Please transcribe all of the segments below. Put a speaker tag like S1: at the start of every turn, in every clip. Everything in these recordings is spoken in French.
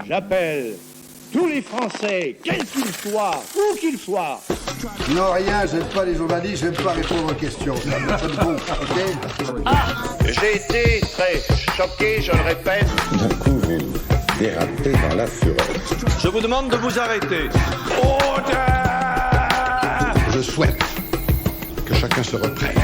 S1: J'appelle tous les Français, quels qu'ils soient, où qu'ils soient.
S2: Non, rien, j'aime pas les journalistes, j'aime pas répondre aux questions. Ça me gonfle, ok ?
S1: J'ai été très choqué, je le répète.
S3: D'un coup, vous dérapez dans la fureur.
S4: Je vous demande de vous arrêter.
S2: Je souhaite que chacun se reprenne.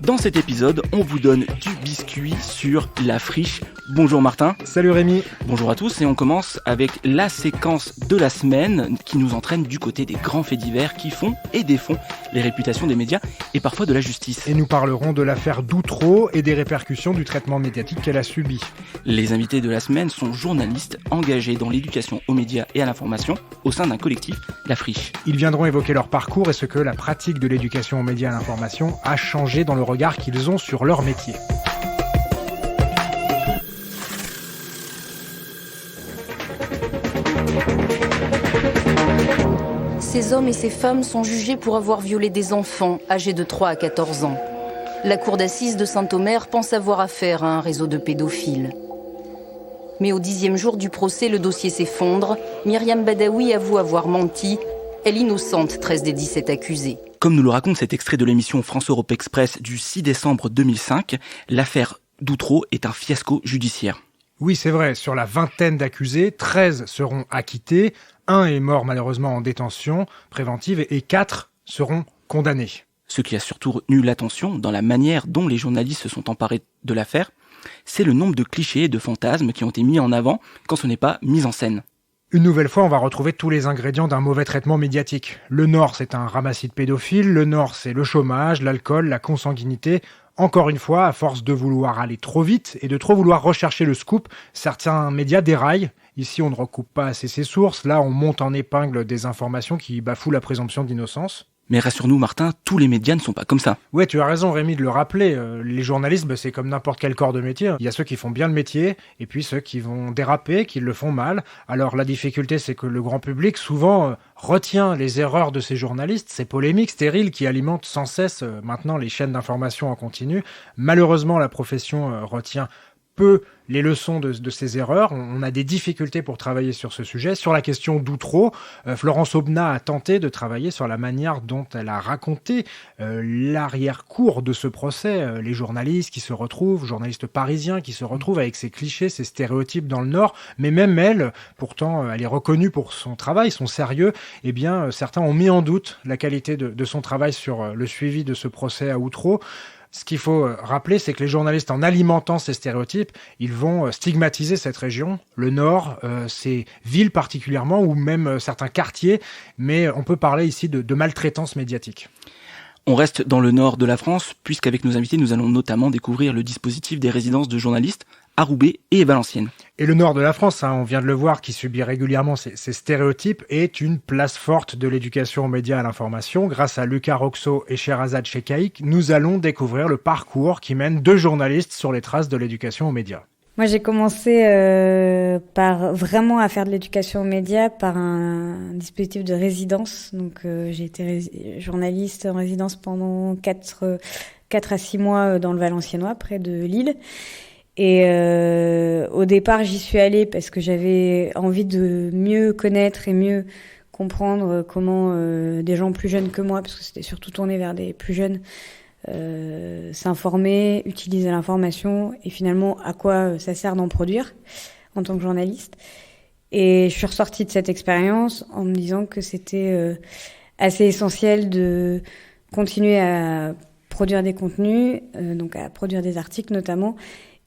S5: Dans cet épisode, on vous donne du biscuit sur la friche. Bonjour Martin.
S6: Salut Rémi.
S5: Bonjour à tous et on commence avec la séquence de la semaine qui nous entraîne du côté des grands faits divers qui font et défont les réputations des médias et parfois de la justice.
S6: Et nous parlerons de l'affaire d'Outreau et des répercussions du traitement médiatique qu'elle a subi.
S5: Les invités de la semaine sont journalistes engagés dans l'éducation aux médias et à l'information au sein d'un collectif, La Friche.
S6: Ils viendront évoquer leur parcours et ce que la pratique de l'éducation aux médias et à l'information a changé dans le regard qu'ils ont sur leur métier.
S7: Ces hommes et ces femmes sont jugés pour avoir violé des enfants âgés de 3 à 14 ans. La cour d'assises de Saint-Omer pense avoir affaire à un réseau de pédophiles. Mais au 10e jour du procès, le dossier s'effondre. Myriam Badaoui avoue avoir menti. Elle innocente 13 des 17 accusés.
S5: Comme nous le raconte cet extrait de l'émission France Europe Express du 6 décembre 2005, l'affaire d'Outreau est un fiasco judiciaire.
S6: Oui, c'est vrai, sur la vingtaine d'accusés, 13 seront acquittés, 1 est mort malheureusement en détention préventive et 4 seront condamnés.
S5: Ce qui a surtout retenu l'attention dans la manière dont les journalistes se sont emparés de l'affaire, c'est le nombre de clichés et de fantasmes qui ont été mis en avant quand ce n'est pas mis en scène.
S6: Une nouvelle fois, on va retrouver tous les ingrédients d'un mauvais traitement médiatique. Le Nord, c'est un ramassis de pédophiles. Le Nord, c'est le chômage, l'alcool, la consanguinité. Encore une fois, à force de vouloir aller trop vite et de trop vouloir rechercher le scoop, certains médias déraillent. Ici, on ne recoupe pas assez ses sources. Là, on monte en épingle des informations qui bafouent la présomption d'innocence.
S5: Mais rassure-nous Martin, tous les médias ne sont pas comme ça.
S6: Ouais, tu as raison Rémi de le rappeler. Les journalistes, c'est comme n'importe quel corps de métier. Il y a ceux qui font bien le métier et puis ceux qui vont déraper, qui le font mal. Alors la difficulté, c'est que le grand public, souvent, retient les erreurs de ces journalistes, ces polémiques stériles qui alimentent sans cesse maintenant les chaînes d'information en continu. Malheureusement, la profession retient peu les leçons de ces erreurs. On a des difficultés pour travailler sur ce sujet. Sur la question d'Outreau, Florence Aubenas a tenté de travailler sur la manière dont elle a raconté l'arrière-cour de ce procès. Les journalistes qui se retrouvent, journalistes parisiens qui se retrouvent avec ces clichés, ces stéréotypes dans le Nord. Mais même elle, pourtant, elle est reconnue pour son travail, son sérieux. Eh bien, certains ont mis en doute la qualité de son travail sur le suivi de ce procès à Outreau. Ce qu'il faut rappeler, c'est que les journalistes, en alimentant ces stéréotypes, ils vont stigmatiser cette région, le Nord, ces villes particulièrement, ou même certains quartiers, mais on peut parler ici de maltraitance médiatique.
S5: On reste dans le nord de la France, puisqu'avec nos invités, nous allons notamment découvrir le dispositif des résidences de journalistes à Roubaix et Valenciennes.
S6: Et le nord de la France, on vient de le voir, qui subit régulièrement ces stéréotypes, est une place forte de l'éducation aux médias et à l'information. Grâce à Lucas Roxo et Sherazade Chekaïk, nous allons découvrir le parcours qui mène 2 journalistes sur les traces de l'éducation aux médias.
S8: Moi, j'ai commencé par vraiment à faire de l'éducation aux médias par un dispositif de résidence. Donc, j'ai été journaliste en résidence pendant 4 à 6 mois dans le Valenciennois, près de Lille. Et au départ, j'y suis allée parce que j'avais envie de mieux connaître et mieux comprendre comment des gens plus jeunes que moi, parce que c'était surtout tourné vers des plus jeunes, s'informer, utiliser l'information et finalement à quoi ça sert d'en produire en tant que journaliste. Et je suis ressortie de cette expérience en me disant que c'était assez essentiel de continuer à produire des contenus, donc à produire des articles notamment,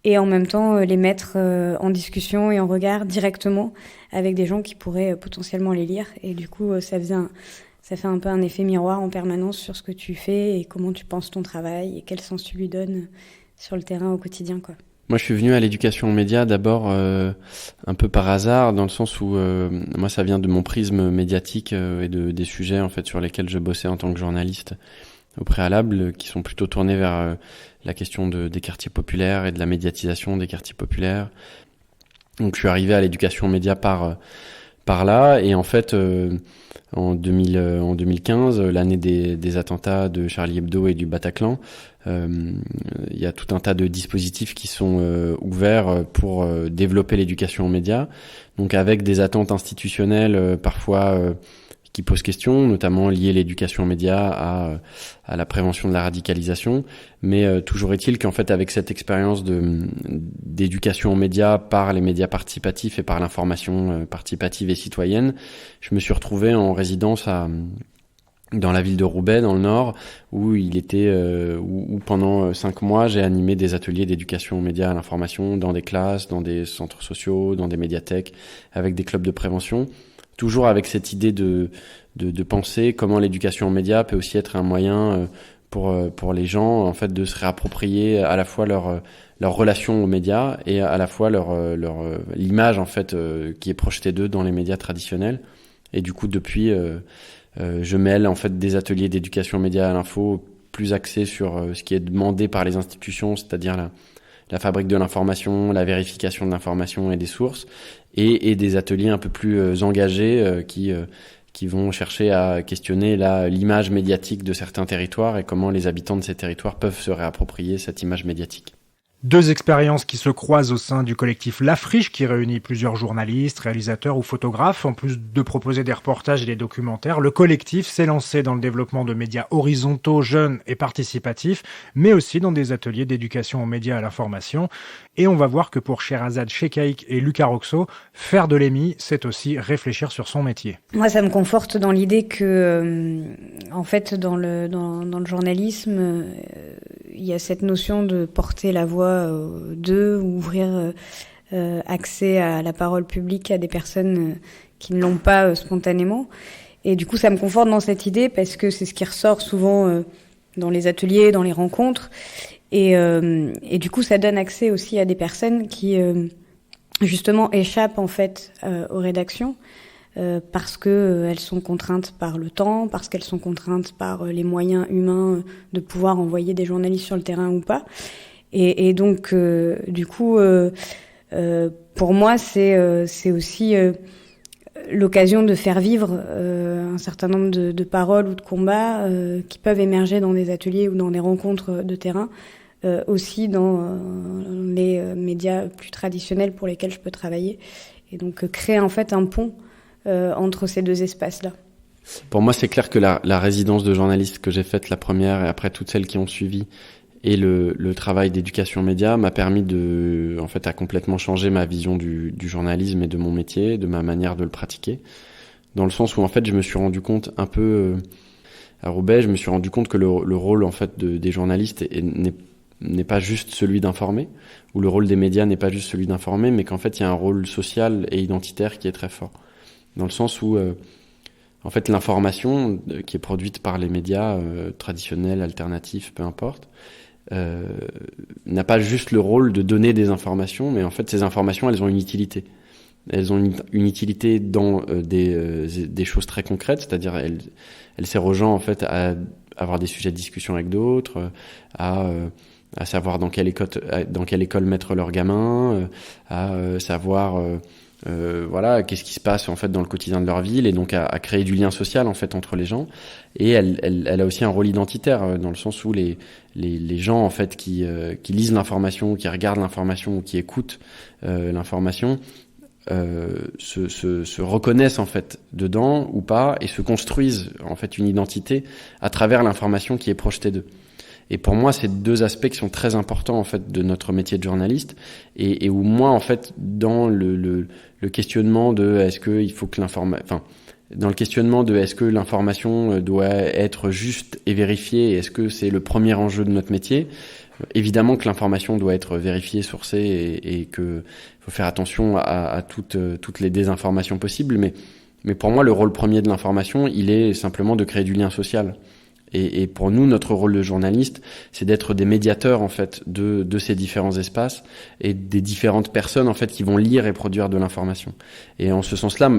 S8: et en même temps les mettre en discussion et en regard directement avec des gens qui pourraient potentiellement les lire. Et du coup, ça fait un peu un effet miroir en permanence sur ce que tu fais et comment tu penses ton travail et quel sens tu lui donnes sur le terrain au quotidien, quoi.
S9: Moi, je suis venu à l'éducation aux médias d'abord un peu par hasard, dans le sens où moi, ça vient de mon prisme médiatique et des sujets en fait sur lesquels je bossais en tant que journaliste au préalable, qui sont plutôt tournés vers la question des quartiers populaires et de la médiatisation des quartiers populaires. Donc, je suis arrivé à l'éducation aux médias par là, et en fait, en 2015, l'année des attentats de Charlie Hebdo et du Bataclan. Il y a tout un tas de dispositifs qui sont ouverts pour développer l'éducation aux médias, donc avec des attentes institutionnelles parfois qui posent question, notamment lier l'éducation aux médias à la prévention de la radicalisation. Mais toujours est-il qu'en fait, avec cette expérience d'éducation aux médias par les médias participatifs et par l'information participative et citoyenne, je me suis retrouvé en résidence dans la ville de Roubaix, dans le Nord, où où pendant 5 mois, j'ai animé des ateliers d'éducation aux médias et à l'information dans des classes, dans des centres sociaux, dans des médiathèques, avec des clubs de prévention. Toujours avec cette idée de penser comment l'éducation aux médias peut aussi être un moyen pour les gens, en fait, de se réapproprier à la fois leur relation aux médias et à la fois l'image, en fait, qui est projetée d'eux dans les médias traditionnels. Et du coup, depuis, je mêle, en fait, des ateliers d'éducation aux médias à l'info plus axés sur ce qui est demandé par les institutions, c'est-à-dire la fabrique de l'information, la vérification de l'information et des sources, et des ateliers un peu plus engagés qui vont chercher à questionner l'image médiatique de certains territoires et comment les habitants de ces territoires peuvent se réapproprier cette image médiatique.
S6: 2 expériences qui se croisent au sein du collectif La Friche, qui réunit plusieurs journalistes, réalisateurs ou photographes. En plus de proposer des reportages et des documentaires, le collectif s'est lancé dans le développement de médias horizontaux, jeunes et participatifs, mais aussi dans des ateliers d'éducation aux médias et à l'information. Et on va voir que pour Sherazade Chekaïk et Lucas Roxo, faire de l'EMI, c'est aussi réfléchir sur son métier.
S8: Moi, ça me conforte dans l'idée que, en fait, dans le journalisme, il y a cette notion de porter la voix d'eux, ouvrir accès à la parole publique à des personnes qui ne l'ont pas spontanément. Et du coup, ça me conforte dans cette idée parce que c'est ce qui ressort souvent dans les ateliers, dans les rencontres. Et du coup, ça donne accès aussi à des personnes qui, justement, échappent en fait aux rédactions parce que elles sont contraintes par le temps, parce qu'elles sont contraintes par les moyens humains de pouvoir envoyer des journalistes sur le terrain ou pas. Et donc, du coup, pour moi, c'est aussi l'occasion de faire vivre un certain nombre de paroles ou de combats qui peuvent émerger dans des ateliers ou dans des rencontres de terrain, aussi dans les médias plus traditionnels pour lesquels je peux travailler. Et donc, créer en fait un pont entre ces 2 espaces-là.
S9: Pour moi, c'est clair que la résidence de journaliste que j'ai faite, la première, et après toutes celles qui ont suivi, et le travail d'éducation média m'a permis à complètement changer ma vision du journalisme et de mon métier, de ma manière de le pratiquer. Dans le sens où, en fait, je me suis rendu compte un peu, à Roubaix, je me suis rendu compte que le rôle, en fait, des journalistes n'est pas juste celui d'informer, ou le rôle des médias n'est pas juste celui d'informer, mais qu'en fait, il y a un rôle social et identitaire qui est très fort. Dans le sens où, en fait, l'information qui est produite par les médias traditionnels, alternatifs, peu importe, n'a pas juste le rôle de donner des informations, mais en fait, ces informations, elles ont une utilité. Elles ont une utilité dans des choses très concrètes, c'est-à-dire elles servent aux gens, en fait, à avoir des sujets de discussion avec d'autres, à savoir dans quelle école mettre leurs gamins, à savoir qu'est-ce qui se passe en fait dans le quotidien de leur ville, et donc à créer du lien social en fait entre les gens. Et elle a aussi un rôle identitaire dans le sens où les gens en fait qui lisent l'information, qui regardent l'information ou qui écoutent l'information se reconnaissent en fait dedans ou pas, et se construisent en fait une identité à travers l'information qui est projetée d'eux. Et pour moi, c'est 2 aspects qui sont très importants en fait de notre métier de journaliste, et où moi en fait dans le questionnement de est-ce que il faut que dans le questionnement de est-ce que l'information doit être juste et vérifiée, et est-ce que c'est le premier enjeu de notre métier, évidemment que l'information doit être vérifiée, sourcée, et que faut faire attention à toutes les désinformations possibles, mais pour moi le rôle premier de l'information, il est simplement de créer du lien social. Et pour nous, notre rôle de journaliste, c'est d'être des médiateurs en fait de ces différents espaces et des différentes personnes en fait qui vont lire et produire de l'information. Et en ce sens-là,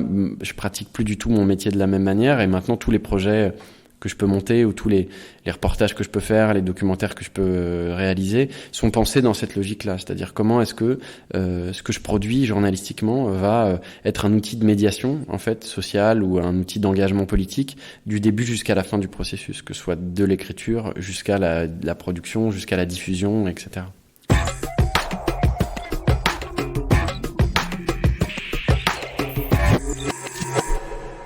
S9: je pratique plus du tout mon métier de la même manière, et maintenant tous les projets que je peux monter ou tous les reportages que je peux faire, les documentaires que je peux réaliser sont pensés dans cette logique-là. C'est-à-dire comment est-ce que ce que je produis journalistiquement va être un outil de médiation en fait sociale ou un outil d'engagement politique du début jusqu'à la fin du processus, que ce soit de l'écriture jusqu'à la production, jusqu'à la diffusion, etc.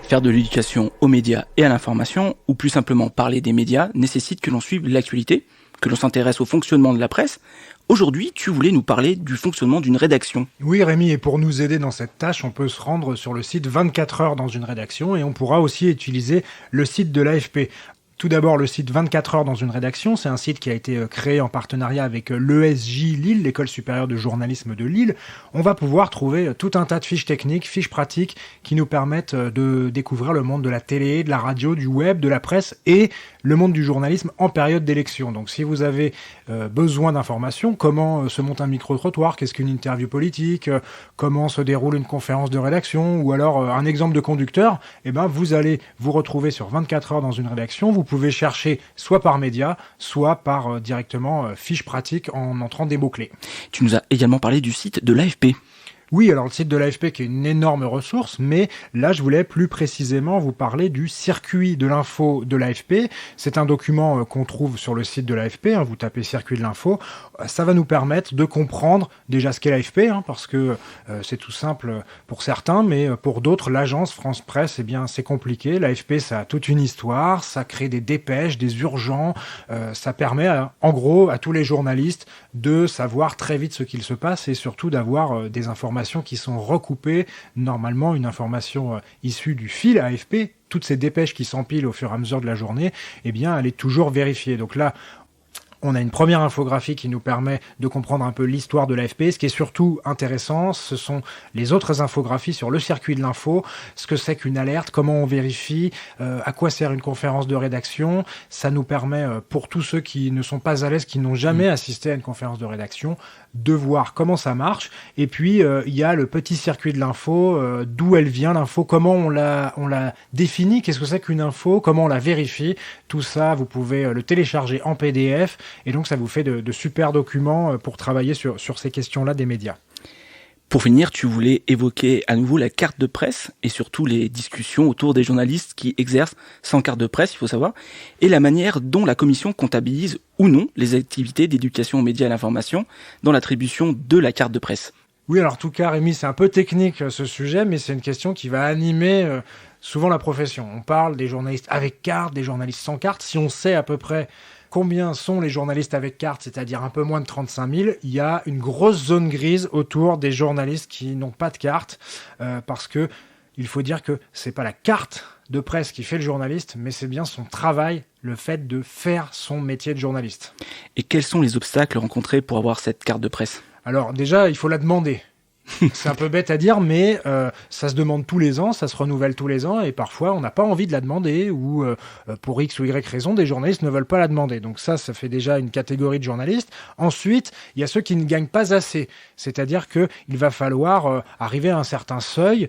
S5: Faire de l'éducation aux médias et à l'information, ou plus simplement parler des médias, nécessite que l'on suive l'actualité, que l'on s'intéresse au fonctionnement de la presse. Aujourd'hui, tu voulais nous parler du fonctionnement d'une rédaction.
S6: Oui Rémi, et pour nous aider dans cette tâche, on peut se rendre sur le site 24 heures dans une rédaction et on pourra aussi utiliser le site de l'AFP. Tout d'abord, le site 24 heures dans une rédaction, c'est un site qui a été créé en partenariat avec l'ESJ Lille, l'École supérieure de journalisme de Lille. On va pouvoir trouver tout un tas de fiches techniques, fiches pratiques qui nous permettent de découvrir le monde de la télé, de la radio, du web, de la presse et le monde du journalisme en période d'élection. Donc si vous avez besoin d'informations, comment se monte un micro-trottoir, qu'est-ce qu'une interview politique, comment se déroule une conférence de rédaction, ou alors un exemple de conducteur, eh ben vous allez vous retrouver sur 24 heures dans une rédaction. Vous pouvez chercher soit par média, soit par directement fiche pratique en entrant des mots-clés.
S5: Tu nous as également parlé du site de l'AFP.
S6: Oui, alors le site de l'AFP qui est une énorme ressource, mais là je voulais plus précisément vous parler du circuit de l'info de l'AFP. C'est un document qu'on trouve sur le site de l'AFP, vous tapez circuit de l'info, ça va nous permettre de comprendre déjà ce qu'est l'AFP, parce que c'est tout simple pour certains, mais pour d'autres, l'agence France Presse, eh bien c'est compliqué. L'AFP, ça a toute une histoire, ça crée des dépêches, des urgents, ça permet en gros à tous les journalistes de savoir très vite ce qu'il se passe et surtout d'avoir des informations qui sont recoupées. Normalement, une information issue du fil AFP, toutes ces dépêches qui s'empilent au fur et à mesure de la journée, eh bien, elle est toujours vérifiée. Donc là, on a une première infographie qui nous permet de comprendre un peu l'histoire de l'AFP. Ce qui est surtout intéressant, ce sont les autres infographies sur le circuit de l'info, ce que c'est qu'une alerte, comment on vérifie, à quoi sert une conférence de rédaction. Ça nous permet, pour tous ceux qui ne sont pas à l'aise, qui n'ont jamais assisté à une conférence de rédaction, de voir comment ça marche. Et puis, il y a le petit circuit de l'info, d'où elle vient l'info, comment on la définit, qu'est-ce que c'est qu'une info, comment on la vérifie. Tout ça, vous pouvez le télécharger en PDF. Et donc, ça vous fait de super documents pour travailler sur ces questions-là des médias.
S5: Pour finir, tu voulais évoquer à nouveau la carte de presse et surtout les discussions autour des journalistes qui exercent sans carte de presse, il faut savoir, et la manière dont la commission comptabilise ou non les activités d'éducation aux médias et à l'information dans l'attribution de la carte de presse.
S6: Oui, alors en tout cas, Rémi, c'est un peu technique ce sujet, mais c'est une question qui va animer souvent la profession. On parle des journalistes avec carte, des journalistes sans carte. Si on sait à peu près combien sont les journalistes avec carte, c'est-à-dire un peu moins de 35 000, il y a une grosse zone grise autour des journalistes qui n'ont pas de carte, parce que il faut dire que c'est pas la carte de presse qui fait le journaliste, mais c'est bien son travail, le fait de faire son métier de journaliste.
S5: Et quels sont les obstacles rencontrés pour avoir cette carte de presse ?
S6: Alors déjà, il faut la demander. C'est un peu bête à dire, mais ça se demande tous les ans, ça se renouvelle tous les ans, et parfois on n'a pas envie de la demander, ou pour X ou Y raison, des journalistes ne veulent pas la demander. Donc ça fait déjà une catégorie de journalistes. Ensuite, il y a ceux qui ne gagnent pas assez, c'est-à-dire qu'il va falloir arriver à un certain seuil.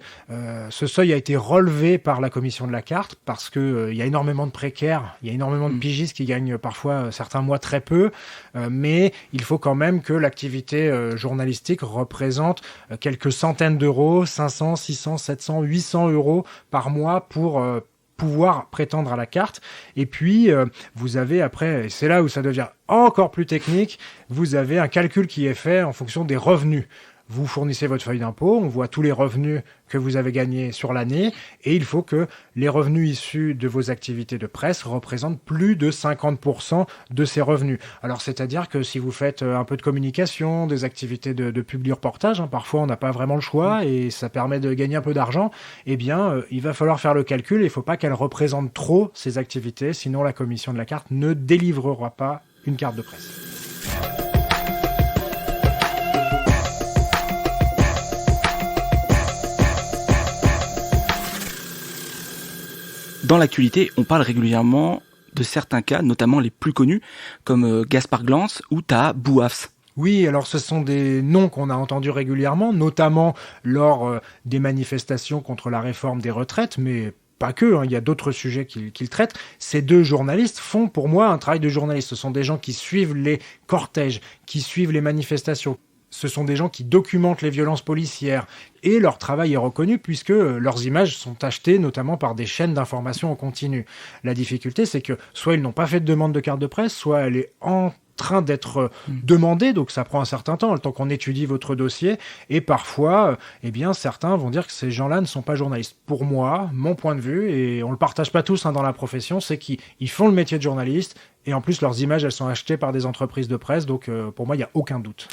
S6: Ce seuil a été relevé par la commission de la carte, parce que il y a énormément de précaires, il y a énormément de pigistes qui gagnent parfois certains mois très peu, mais il faut quand même que l'activité journalistique représente quelques centaines d'euros, 500, 600, 700, 800 euros par mois pour pouvoir prétendre à la carte. Et puis, vous avez après, et c'est là où ça devient encore plus technique, vous avez un calcul qui est fait en fonction des revenus. Vous fournissez votre feuille d'impôt, on voit tous les revenus que vous avez gagnés sur l'année, et il faut que les revenus issus de vos activités de presse représentent plus de 50% de ces revenus. Alors, c'est-à-dire que si vous faites un peu de communication, des activités de publi-reportage, parfois on n'a pas vraiment le choix, et ça permet de gagner un peu d'argent, eh bien, il va falloir faire le calcul, il ne faut pas qu'elles représentent trop ces activités, sinon la commission de la carte ne délivrera pas une carte de presse.
S5: Dans l'actualité, on parle régulièrement de certains cas, notamment les plus connus, comme Gaspard Glantz ou Taha Bouafs.
S6: Oui, alors ce sont des noms qu'on a entendus régulièrement, notamment lors des manifestations contre la réforme des retraites, mais pas que, il y a d'autres sujets qu'ils traitent. Ces 2 journalistes font pour moi un travail de journaliste. Ce sont des gens qui suivent les cortèges, qui suivent les manifestations. Ce sont des gens qui documentent les violences policières et leur travail est reconnu puisque leurs images sont achetées notamment par des chaînes d'information en continu. La difficulté, c'est que soit ils n'ont pas fait de demande de carte de presse, soit elle est en train d'être demandée, donc ça prend un certain temps, le temps qu'on étudie votre dossier, et parfois, certains vont dire que ces gens-là ne sont pas journalistes. Pour moi, mon point de vue, et on le partage pas tous dans la profession, c'est qu'ils font le métier de journaliste, et en plus, leurs images, elles sont achetées par des entreprises de presse, donc pour moi, il n'y a aucun doute.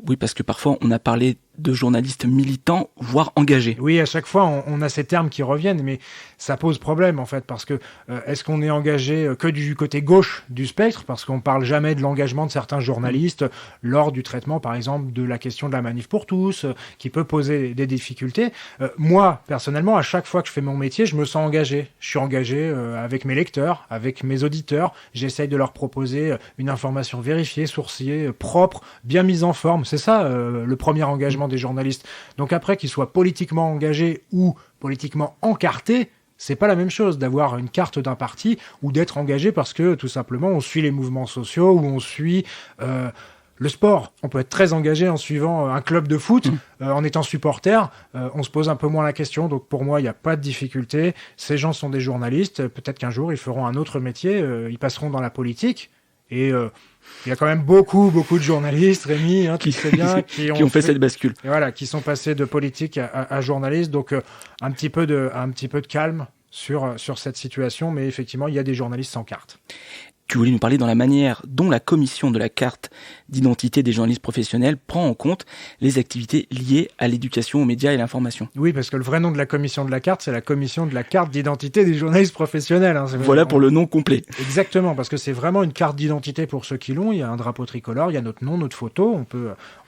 S5: Oui, parce que parfois, on a parlé de journalistes militants, voire engagés.
S6: Oui, à chaque fois, on a ces termes qui reviennent, mais ça pose problème, en fait, parce que est-ce qu'on est engagé que du côté gauche du spectre, parce qu'on parle jamais de l'engagement de certains journalistes lors du traitement, par exemple, de la question de la manif pour tous, qui peut poser des difficultés. Moi, personnellement, à chaque fois que je fais mon métier, je me sens engagé. Je suis engagé avec mes lecteurs, avec mes auditeurs, j'essaye de leur proposer une information vérifiée, sourcée, propre, bien mise en forme. C'est ça, le premier engagement des journalistes. Donc après, qu'ils soient politiquement engagés ou politiquement encartés, c'est pas la même chose d'avoir une carte d'un parti ou d'être engagé parce que tout simplement on suit les mouvements sociaux ou on suit le sport. On peut être très engagé en suivant un club de foot, en étant supporter, on se pose un peu moins la question. Donc pour moi, il n'y a pas de difficulté. Ces gens sont des journalistes. Peut-être qu'un jour, ils feront un autre métier, ils passeront dans la politique. Et il y a quand même beaucoup de journalistes, Rémi, tu sais bien, qui ont
S5: fait cette bascule.
S6: Voilà, qui sont passés de politique à journaliste. Donc un petit peu de calme sur cette situation. Mais effectivement, il y a des journalistes sans carte.
S5: Tu voulais nous parler dans la manière dont la commission de la carte d'identité des journalistes professionnels prend en compte les activités liées à l'éducation aux médias et l'information.
S6: Oui, parce que le vrai nom de la commission de la carte, c'est la commission de la carte d'identité des journalistes professionnels.
S5: Voilà pour le nom complet.
S6: Exactement, parce que c'est vraiment une carte d'identité pour ceux qui l'ont. Il y a un drapeau tricolore, il y a notre nom, notre photo.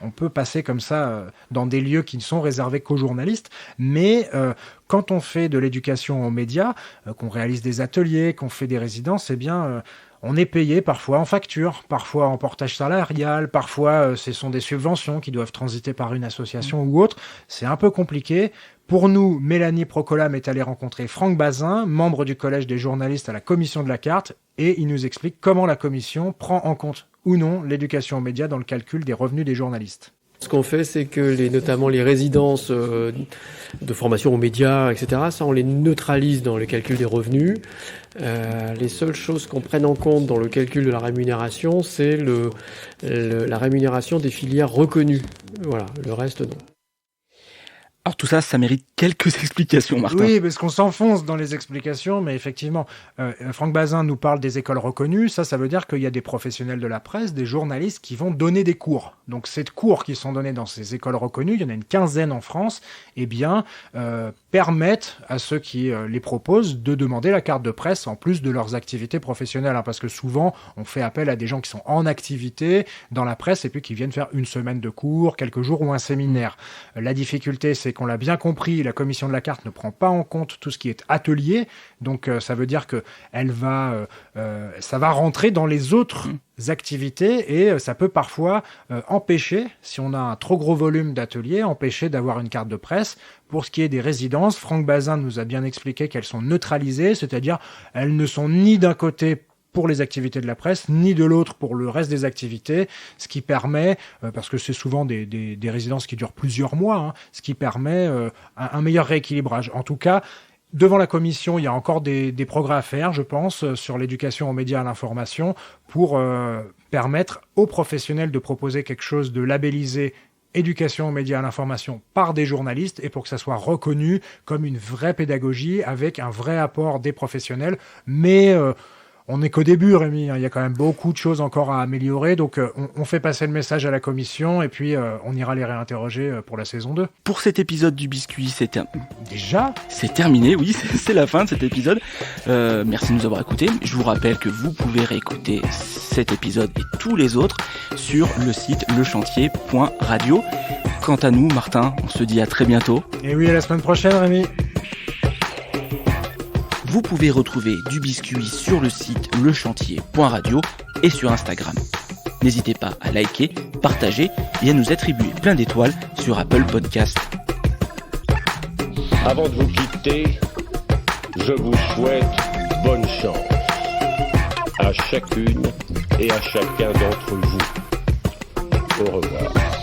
S6: On peut passer comme ça dans des lieux qui ne sont réservés qu'aux journalistes. Mais quand on fait de l'éducation aux médias, qu'on réalise des ateliers, qu'on fait des résidences, on est payé parfois en facture, parfois en portage salarial, parfois ce sont des subventions qui doivent transiter par une association ou autre. C'est un peu compliqué. Pour nous, Mélanie Procolam est allée rencontrer Franck Bazin, membre du Collège des journalistes à la commission de la carte, et il nous explique comment la commission prend en compte ou non l'éducation aux médias dans le calcul des revenus des journalistes.
S10: Ce qu'on fait, c'est que notamment les résidences de formation aux médias, etc., ça on les neutralise dans le calcul des revenus. Les seules choses qu'on prenne en compte dans le calcul de la rémunération, c'est la rémunération des filières reconnues. Voilà, le reste non.
S5: Alors tout ça, ça mérite quelques explications, Martin.
S6: Oui, parce qu'on s'enfonce dans les explications, mais effectivement, Franck Bazin nous parle des écoles reconnues. Ça veut dire qu'il y a des professionnels de la presse, des journalistes qui vont donner des cours. Donc ces cours qui sont donnés dans ces écoles reconnues, il y en a une quinzaine en France, permettent à ceux qui les proposent de demander la carte de presse en plus de leurs activités professionnelles. Parce que souvent, on fait appel à des gens qui sont en activité dans la presse et puis qui viennent faire une semaine de cours, quelques jours ou un séminaire. La difficulté, c'est qu'on l'a bien compris, la commission de la carte ne prend pas en compte tout ce qui est atelier, donc ça veut dire que ça va rentrer dans les autres activités et ça peut parfois empêcher, si on a un trop gros volume d'ateliers, empêcher d'avoir une carte de presse. Pour ce qui est des résidences, Franck Bazin nous a bien expliqué qu'elles sont neutralisées, c'est-à-dire elles ne sont ni d'un côté pour les activités de la presse, ni de l'autre pour le reste des activités, ce qui permet, parce que c'est souvent des résidences qui durent plusieurs mois, ce qui permet un meilleur rééquilibrage. En tout cas, devant la commission, il y a encore des progrès à faire, je pense, sur l'éducation aux médias et à l'information, pour permettre aux professionnels de proposer quelque chose de labellisé éducation aux médias et à l'information par des journalistes et pour que ça soit reconnu comme une vraie pédagogie avec un vrai apport des professionnels, mais on n'est qu'au début, Rémi. Il y a quand même beaucoup de choses encore à améliorer. Donc, on fait passer le message à la commission et puis on ira les réinterroger pour la saison 2.
S5: Pour cet épisode du Biscuit,
S6: Déjà ?
S5: C'est terminé, oui. C'est la fin de cet épisode. Merci de nous avoir écoutés. Je vous rappelle que vous pouvez réécouter cet épisode et tous les autres sur le site lechantier.radio. Quant à nous, Martin, on se dit à très bientôt.
S6: Et oui, à la semaine prochaine, Rémi.
S5: Vous pouvez retrouver du Biscuit sur le site lechantier.radio et sur Instagram. N'hésitez pas à liker, partager et à nous attribuer plein d'étoiles sur Apple Podcast.
S3: Avant de vous quitter, Je vous souhaite bonne chance à chacune et à chacun d'entre vous. Au revoir.